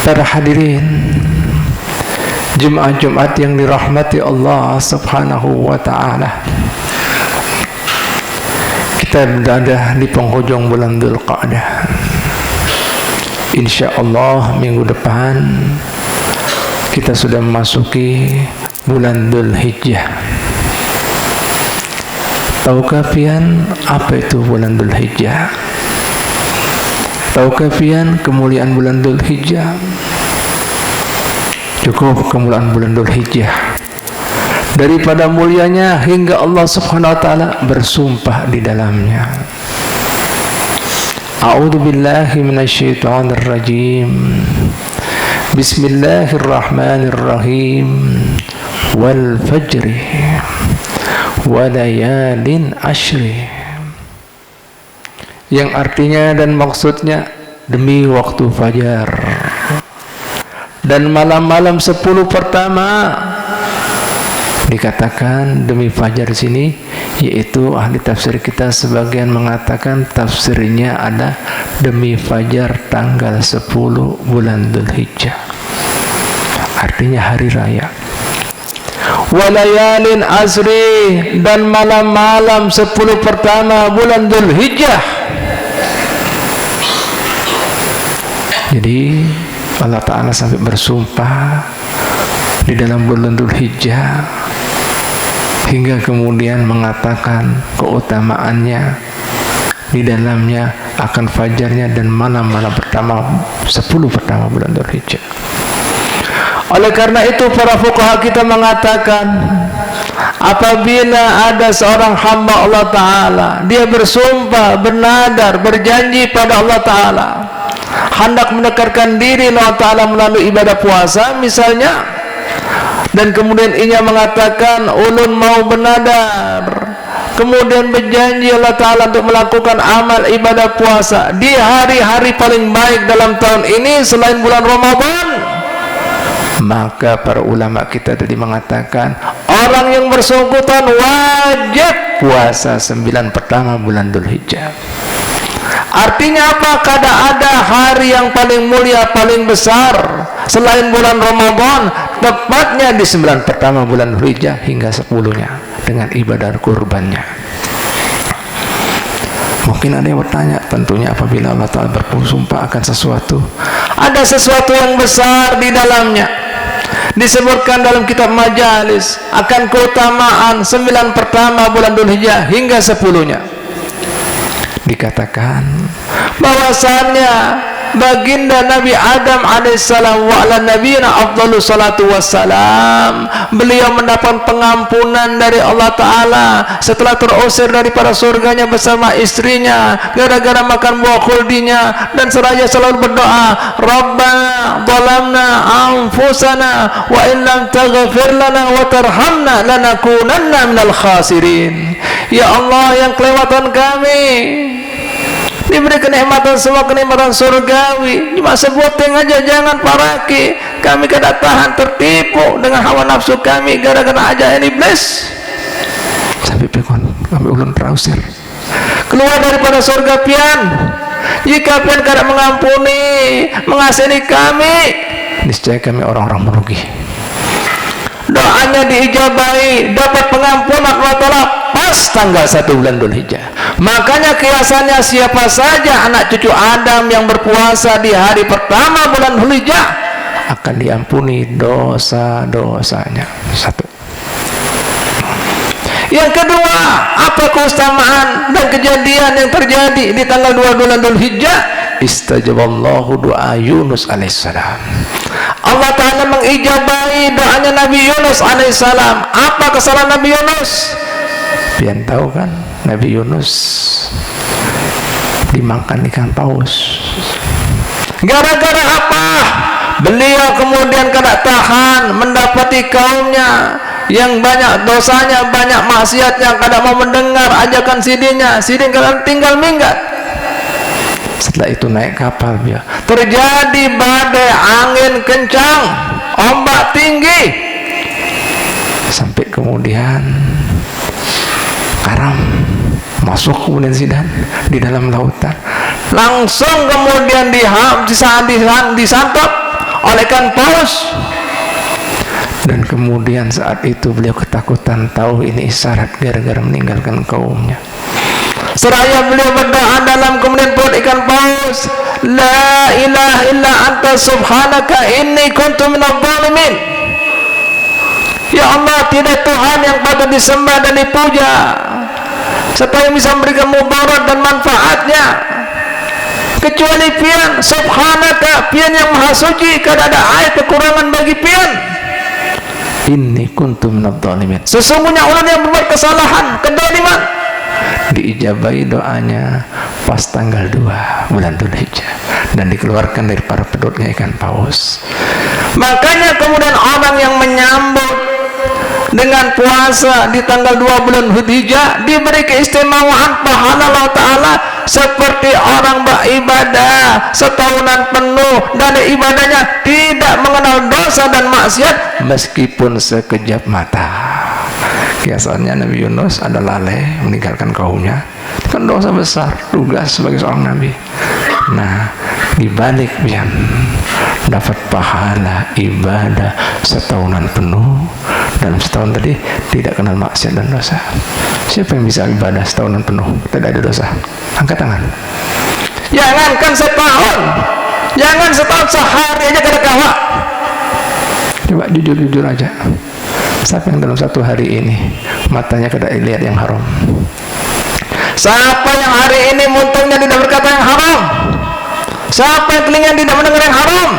Para hadirin Jumat yang dirahmati Allah Subhanahu wa ta'ala, kita berada di penghujung bulan Dzulqa'dah. InsyaAllah minggu depan kita sudah memasuki bulan Dzulhijjah. Tahukah pian apa itu bulan Dzulhijjah? Tahukah pian kemuliaan bulan Dzulhijjah? Cukup kemuliaan bulan Dzulhijjah. Daripada mulianya hingga Allah Subhanahu wa taala bersumpah di dalamnya. A'udzu billahi minasyaitonir rajim. Bismillahirrahmanirrahim. Wal fajri wa layalin ashri. Yang artinya dan maksudnya demi waktu fajar dan malam-malam 10 pertama. Dikatakan demi fajar di sini, yaitu ahli tafsir kita sebagian mengatakan tafsirnya ada demi fajar tanggal 10 bulan Dzulhijjah, artinya hari raya. Walayalin azri, dan malam-malam 10 pertama bulan Dzulhijjah. Jadi Allah Ta'ala sampai bersumpah di dalam bulan Dzulhijjah, hingga kemudian mengatakan keutamaannya di dalamnya akan fajarnya dan malam-malam pertama 10 pertama bulan Dzulhijjah. Oleh karena itu para fuqaha kita mengatakan, apabila ada seorang hamba Allah Ta'ala, dia bersumpah, bernadar, berjanji pada Allah Ta'ala, hendak mendekatkan diri Allah Ta'ala melalui ibadah puasa misalnya, dan kemudian ia mengatakan ulun mau bernadar, kemudian berjanji Allah Ta'ala untuk melakukan amal ibadah puasa di hari-hari paling baik dalam tahun ini selain bulan Ramadan, maka para ulama kita tadi mengatakan orang yang bersangkutan wajib puasa 9 pertama bulan Dzulhijjah. Artinya apa? Kada ada hari yang paling mulia, paling besar selain bulan Ramadan, tepatnya di 9 pertama bulan Dzulhijjah hingga 10-nya dengan ibadah kurbannya. Mungkin ada yang bertanya, tentunya apabila Allah Ta'ala bersumpah akan sesuatu, ada sesuatu yang besar di dalamnya. Disebutkan dalam kitab majalis akan keutamaan 9 pertama bulan Dzulhijjah hingga 10-nya. Dikatakan bahwasannya baginda Nabi Adam alaihissalam wa ala nabiyina afdhalus salatu wassalam, beliau mendapat pengampunan dari Allah Ta'ala setelah terusir daripada surganya bersama istrinya gara-gara makan buah khuldinya, dan seraya selalu berdoa, Rabbana zalamna anfusana wa in lam taghfir lana wa tarhamna lanakunanna minal khasirin. Ya Allah, yang kelewatan kami diberi kenikmatan, semua kenikmatan surgawi, cuma sebuting aja, jangan paraki. Kami kada tahan tertipu dengan hawa nafsu kami gara-gara ajaran iblis. Sampai pekon kami ulun terusir keluar daripada surga pian. Jika pian kada mengampuni, mengasihani kami, niscaya kami orang-orang merugi. Doanya diijabahi, dapat pengampunan Allah Ta'ala pas tanggal 1 bulan Dzulhijjah. Makanya kiasannya siapa saja anak cucu Adam yang berpuasa di hari pertama bulan Dzulhijjah akan diampuni dosa-dosanya. Satu. Yang kedua, apa keutamaan dan kejadian yang terjadi di tanggal 2 bulan Dzulhijjah? Istajaballahu doa Yunus alaihissalam. Allah Ta'ala mengijabahi doanya Nabi Yunus alaihissalam. Apa kesalahan Nabi Yunus? Pian tahu kan, Nabi Yunus dimakan ikan paus. Gara-gara apa? Beliau kemudian kada tahan mendapati kaumnya yang banyak dosanya, banyak maksiatnya, kada mau mendengar ajakan sidinnya, sidin kada tinggal minggat. Setelah itu naik kapal dia. Terjadi badai, angin kencang, ombak tinggi, sampai kemudian karam masuk kemudian sidin di dalam lautan. Langsung kemudian disantap oleh ikan paus. Dan kemudian saat itu beliau ketakutan, tahu ini isyarat gara-gara meninggalkan kaumnya. Seraya beliau berdoa dalam kemudian perut ikan paus, la ilaha illa anta subhanaka inni kuntu minadh dhalimin. Ya Allah, tidak Tuhan yang patut disembah dan dipuja serta yang bisa memberikan mudarat dan manfaatnya kecuali pian. Subhanaka, pian yang maha suci, kada ada aib kekurangan bagi pian. Inni kuntu minadh dhalimin, sesungguhnya orang yang berbuat kesalahan, kedoliman. Diijabahi doanya pas tanggal 2 bulan Dzulhijjah dan dikeluarkan dari para pedutnya ikan paus. Makanya kemudian orang yang menyambut dengan puasa di tanggal 2 bulan Dzulhijjah diberi keistimewaan pahala Allah Ta'ala seperti orang beribadah setahunan penuh dan ibadahnya tidak mengenal dosa dan maksiat meskipun sekejap mata. Biasanya Nabi Yunus ada lalai meninggalkan kaumnya, kan dosa besar, tugas sebagai seorang nabi. Nah, dibalik pian dapat pahala ibadah setahunan penuh, dalam setahun tadi tidak kenal maksiat dan dosa. Siapa yang bisa ibadah setahunan penuh tidak ada dosa? Angkat tangan. Jangankan setahun, jangan setahun, sehari aja kada kawa. Coba jujur-jujur aja, siapa yang dalam satu hari ini matanya kada lihat yang haram? Siapa yang hari ini muntungnya tidak berkata yang haram? Siapa yang telinganya tidak mendengar yang haram?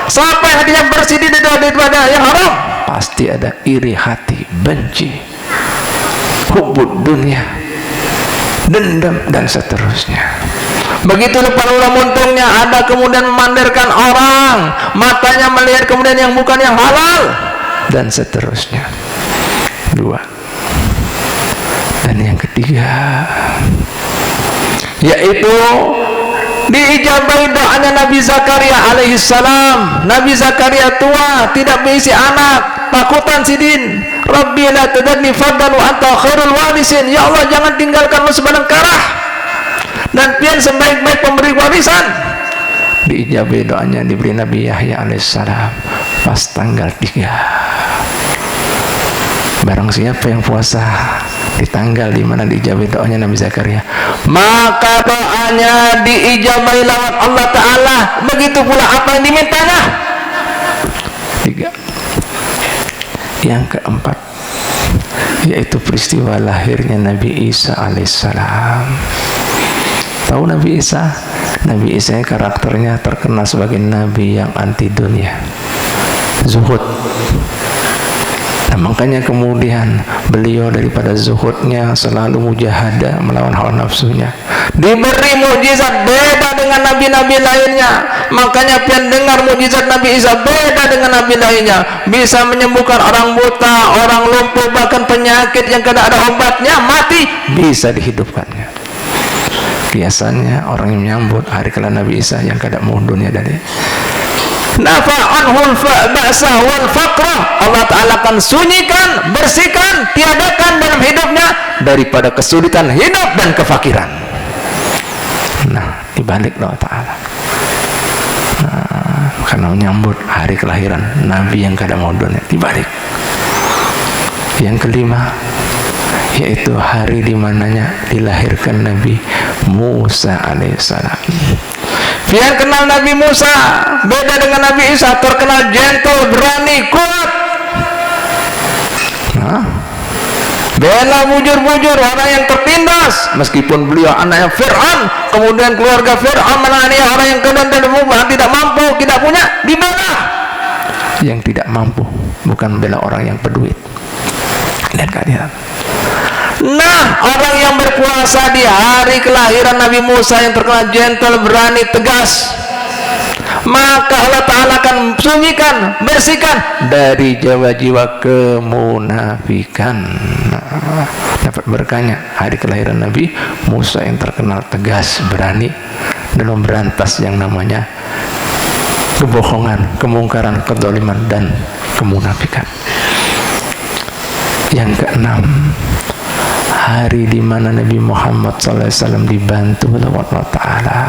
Siapa yang hatinya bersih daripada yang haram? Pasti ada iri hati, benci, hubud dunia, dendam dan seterusnya. Begitu depan ulah muntungnya ada kemudian memandirkan orang, matanya melihat kemudian yang bukan yang halal dan seterusnya. 2. Dan yang ketiga yaitu diijabahi doanya Nabi Zakaria alaihissalam. Nabi Zakaria tua, tidak berisi anak, takutan sidin. Rabbi la tadarni fardan wa anta khairul warisin. Ya Allah, jangan tinggalkanmu sebarang karah dan pian sebaik-baik pemberi warisan. Diijabahi doanya diberi Nabi Yahya alaihissalam pas tanggal 3. Barang siapa yang puasa di tanggal di mana diijabahi doanya Nabi Zakaria, maka doanya diijabahi lewat Allah Ta'ala. Begitu pula apa yang dimintanya. 3. Yang keempat yaitu peristiwa lahirnya Nabi Isa alaihissalam. Tahu Nabi Isa? Nabi Isa karakternya terkenal sebagai nabi yang anti dunia, zuhud. Nah, makanya kemudian beliau daripada zuhudnya selalu mujahadah melawan hawa nafsunya. Diberi mukjizat beda dengan nabi-nabi lainnya. Makanya pian dengar mukjizat Nabi Isa beda dengan nabi lainnya. Bisa menyembuhkan orang buta, orang lumpuh, bahkan penyakit yang kada ada obatnya mati bisa dihidupkannya. Biasanya orang yang menyambut hari kelahiran Nabi Isa yang kada mau dunia dari nafa'anhul ba'sa wal faqra, Allah Ta'ala akan sunyikan, bersihkan, tiadakan dalam hidupnya daripada kesulitan hidup dan kefakiran. Nah, dibalik Allah Ta'ala. Nah, karena menyambut hari kelahiran Nabi yang kada mau dunia, dibalik. Yang kelima yaitu hari dimananya dilahirkan Nabi Musa alaihissalam. Biar kenal Nabi Musa beda dengan Nabi Isa, terkenal gentle, berani, kuat. Nah, bela bujur-bujur orang yang tertindas, meskipun beliau anaknya Fir'aun, kemudian keluarga Fir'aun menangani orang yang tidak mampu, tidak punya, dibela. Yang tidak mampu bukan bela orang yang berduit. Lihat kalian. Nah, orang yang berpuasa di hari kelahiran Nabi Musa yang terkenal gentle, berani, tegas, maka Allah Ta'ala akan sunyikan, bersihkan dari jiwa-jiwa kemunafikan. Nah, dapat berkahnya hari kelahiran Nabi Musa yang terkenal tegas, berani dalam berantas yang namanya kebohongan, kemungkaran, kedzaliman dan kemunafikan. Yang keenam, hari di mana Nabi Muhammad SAW dibantu oleh Allah Ta'ala.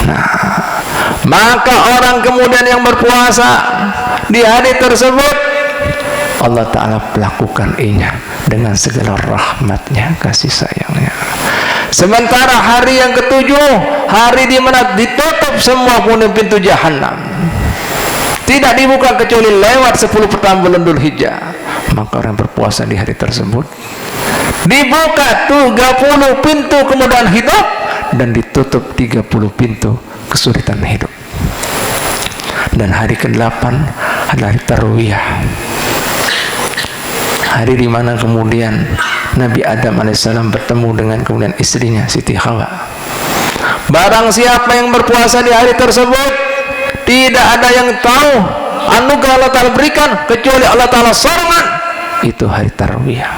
Nah, Maka orang kemudian yang berpuasa di hari tersebut, Allah Ta'ala lakukan inya dengan segala rahmatnya, kasih sayangnya. Sementara hari yang ketujuh, hari di mana ditutup semua pintu jahanam, tidak dibuka kecuali lewat 10 pertama bulan Dzulhijjah, maka orang berpuasa di hari tersebut dibuka 30 pintu kemudahan hidup dan ditutup 30 pintu kesulitan hidup. Dan hari ke-8 adalah hari Tarwiyah, hari di mana kemudian Nabi Adam alaihissalam bertemu dengan kemudian istrinya Siti Hawa. Barang siapa yang berpuasa di hari tersebut, tidak ada yang tahu anugerah Allah Ta'ala berikan kecuali Allah Ta'ala sorman. Itu hari Tarwiyah.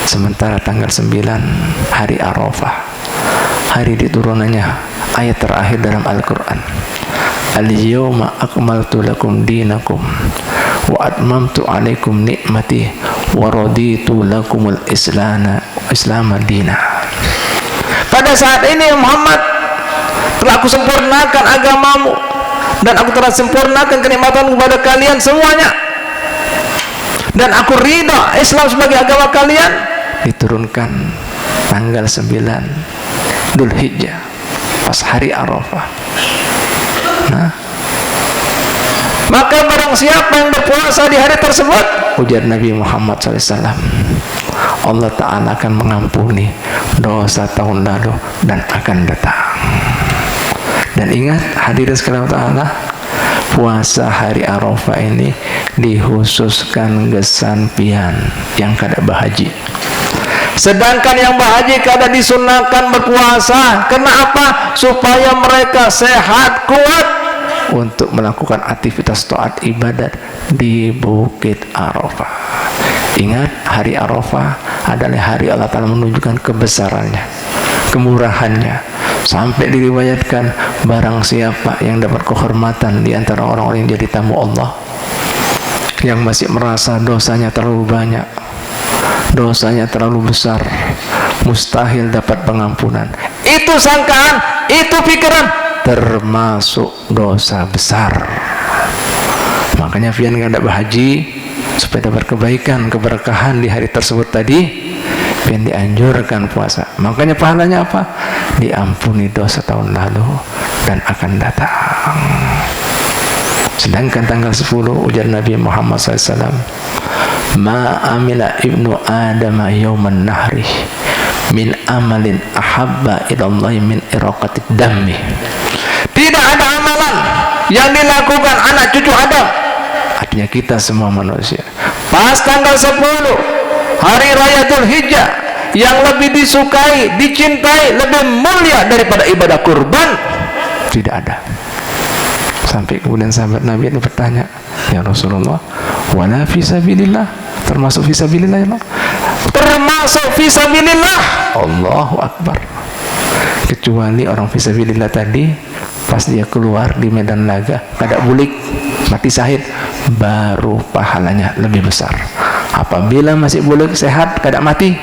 Sementara tanggal 9 hari Arafah, hari diturunannya ayat terakhir dalam Al-Quran, Al-yawma akmaltu lakum dinakum wa atmamtu alaikum nikmati wa raditu lakumul Islam dina. Pada saat ini Muhammad, telah aku sempurnakan agamamu dan aku telah sempurnakan kenikmatan kepada kalian semuanya, dan aku ridha Islam sebagai agama kalian. Diturunkan tanggal 9 Dzulhijjah pas hari Arafah. Nah, maka barang siapa yang berpuasa di hari tersebut, ujar Nabi Muhammad SAW, Allah Ta'ala akan mengampuni dosa tahun lalu dan akan datang. Dan ingat hadirin sekalian Ta'ala, puasa hari Arafah ini dikhususkan gesampian yang kada bahaji. Sedangkan yang bahaji kada disunahkan berpuasa. Kenapa? Supaya mereka sehat, kuat untuk melakukan aktivitas taat ibadat di Bukit Arafah. Ingat, hari Arafah adalah hari Allah Ta'ala menunjukkan kebesarannya, kemurahannya, sampai diriwayatkan barang siapa yang dapat kehormatan di antara orang-orang yang jadi tamu Allah, yang masih merasa dosanya terlalu banyak, dosanya terlalu besar, mustahil dapat pengampunan. Itu sangkaan, itu pikiran, termasuk dosa besar. Makanya pian kada berhaji supaya dapat kebaikan, keberkahan di hari tersebut tadi, pian dianjurkan puasa. Makanya pahalanya apa? Diampuni dosa tahun lalu dan akan datang. Sedangkan tanggal 10 ujar Nabi Muhammad SAW, ma amila ibnu Adam yawman nahri min amalin ahabba ilallahi min iraqatid dammi. Tidak ada amalan yang dilakukan anak cucu Adam, artinya kita semua manusia, pas tanggal 10 hari raya Dzulhijjah, yang lebih disukai, dicintai, lebih mulia daripada ibadah kurban. Tidak ada. Sampai kemudian sahabat Nabi itu bertanya, ya Rasulullah, wala fisabilillah, termasuk fisabilillah ya Allah? Termasuk fisabilillah. Allahu Akbar. Kecuali orang fisabilillah tadi, pas dia keluar di medan laga, kada bulik, mati syahid, baru pahalanya lebih besar. Apabila masih bulik, sehat, kada mati,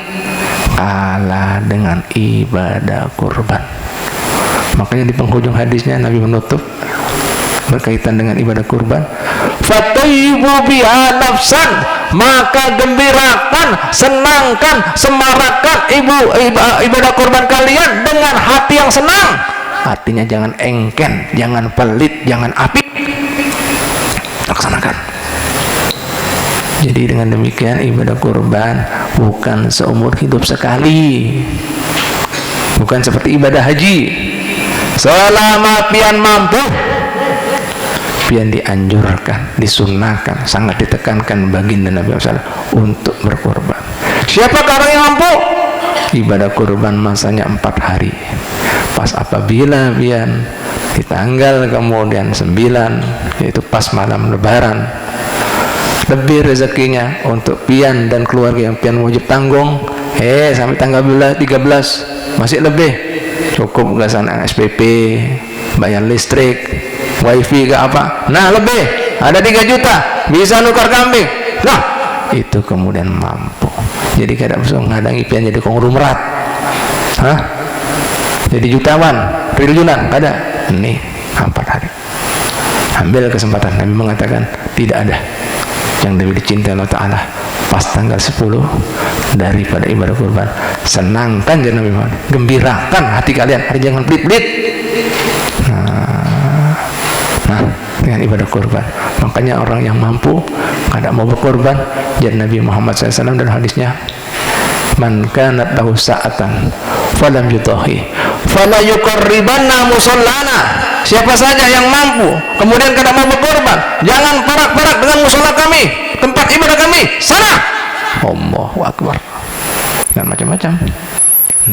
kalah dengan ibadah kurban. Makanya di penghujung hadisnya Nabi menutup berkaitan dengan ibadah kurban, fatayyibu biha nafsan, maka gembirakan, senangkan, semarakkan ibadah kurban kalian dengan hati yang senang. Artinya jangan engken, jangan pelit, jangan apik, laksanakan. Jadi dengan demikian ibadah kurban bukan seumur hidup sekali, bukan seperti ibadah haji. Selama pian mampu, pian dianjurkan, disunahkan, sangat ditekankan baginda Nabi SAW untuk berkorban. Siapakah orang yang mampu? Ibadah kurban masanya 4 hari. Pas apabila pian di tanggal kemudian 9, yaitu pas malam lebaran, lebih rezekinya untuk pian dan keluarga yang pian wajib tanggung, sampai tanggal 13 masih lebih, cukup gak sana SPP, bayar listrik, wifi ke apa, nah lebih, ada 3 juta, bisa nukar kambing, nah itu kemudian mampu. Jadi kada bisa ngadangi pian jadi konglomerat, jadi jutawan, triliunan, kada. Nih 4 hari. Ambil kesempatan. Nabi mengatakan tidak ada yang lebih dicintai Allah Ta'ala pas tanggal 10 daripada ibadah kurban. Senangkan ya Nabi Muhammad, gembirakan hati kalian, jangan pelit-pelit. Nah, dengan ibadah kurban. Makanya orang yang mampu kada mau berkorban, jadi Nabi Muhammad SAW dalam hadisnya, man kanat lahu sa'atan falam yutahi fala yuqarribanna musallana. Siapa saja yang mampu kemudian kada mau berkorban, jangan parak-parak dengan musala kami, tempat ibadah kami, sana. Allahu Akbar. Dan macam-macam.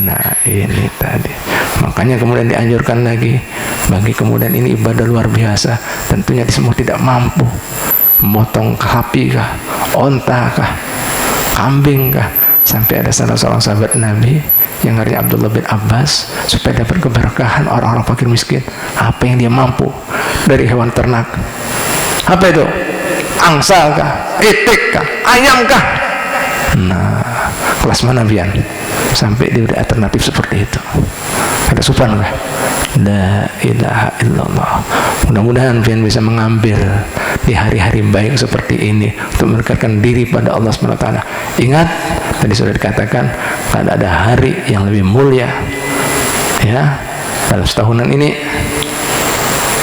Nah, ini tadi. Makanya kemudian dianjurkan lagi bagi kemudian ini ibadah luar biasa. Tentunya semua tidak mampu memotong sapi kah, onta kah, kambing kah. Sampai ada salah seorang sahabat Nabi yang namanya Abdullah bin Abbas, supaya dapat keberkahan orang-orang fakir miskin, apa yang dia mampu dari hewan ternak. Apa itu? Angsa kah, itik kah, ayam kah? Nah, kelas mana Bian? Sampai diberi alternatif seperti itu. Ada supan kah? La ilaha illallah. Mudah-mudahan Bian bisa mengambil di hari-hari baik seperti ini untuk mendekatkan diri pada Allah SWT. Ingat, tadi sudah dikatakan, tidak ada hari yang lebih mulia ya dalam setahunan ini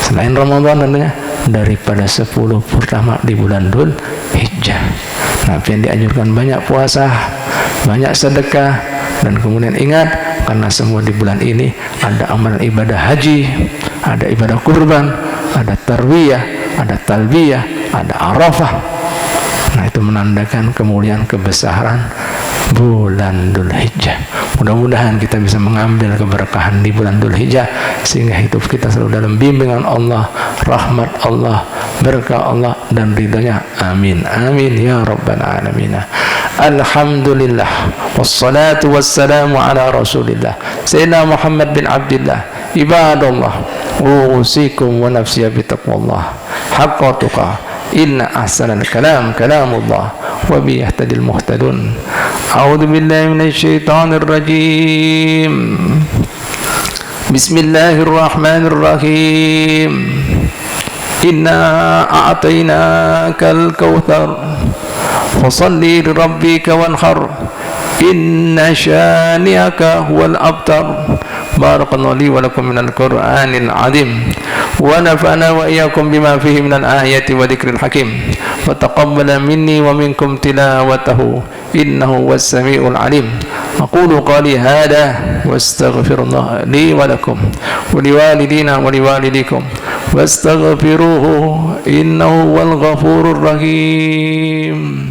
selain Ramadan tentunya daripada 10 pertama di bulan Dzul Hijjah. Nah, yang dianjurkan banyak puasa, banyak sedekah, dan kemudian ingat, karena semua di bulan ini ada amalan ibadah haji, ada ibadah kurban, ada tarwiyah, ada talbiyah, ada arafah. Nah, itu menandakan kemuliaan kebesaran bulan Dzul Hijjah. Mudah-mudahan kita bisa mengambil keberkahan di bulan Dzul Hijjah sehingga hidup kita selalu dalam bimbingan Allah, rahmat Allah, berkah Allah dan ridhonya. Amin amin ya rabbal alamin. Alhamdulillah wassalatu wassalamu ala rasulillah sayyidina Muhammad bin Abdillah. Ibadallah, usikum wa nafsiya bitaqwallah haqqa tuqah. Inna ahsanal kalam kalamullah wa bi yahtadil muhtadun. A'udzu billahi minasy syaithanir rajim. Bismillahirrahmanirrahim. Inna a'tainakal kautsar fasalli li rabbika wanhar. Inna syani'aka huwal abtar. Barakallahu li wa lakum minal Qur'anil azim wa nafa'ana wa iyyakum bima fihi minal ayati wa dzikril hakim wa taqabbala minni wa minkum tilawatahu innahu was-sami'ul alim. Aqulu qali hadha wastaghfirullah li wa lakum wa liwalidina wa liwalidikum wastaghfiruhu innahu wal ghafurur rahim.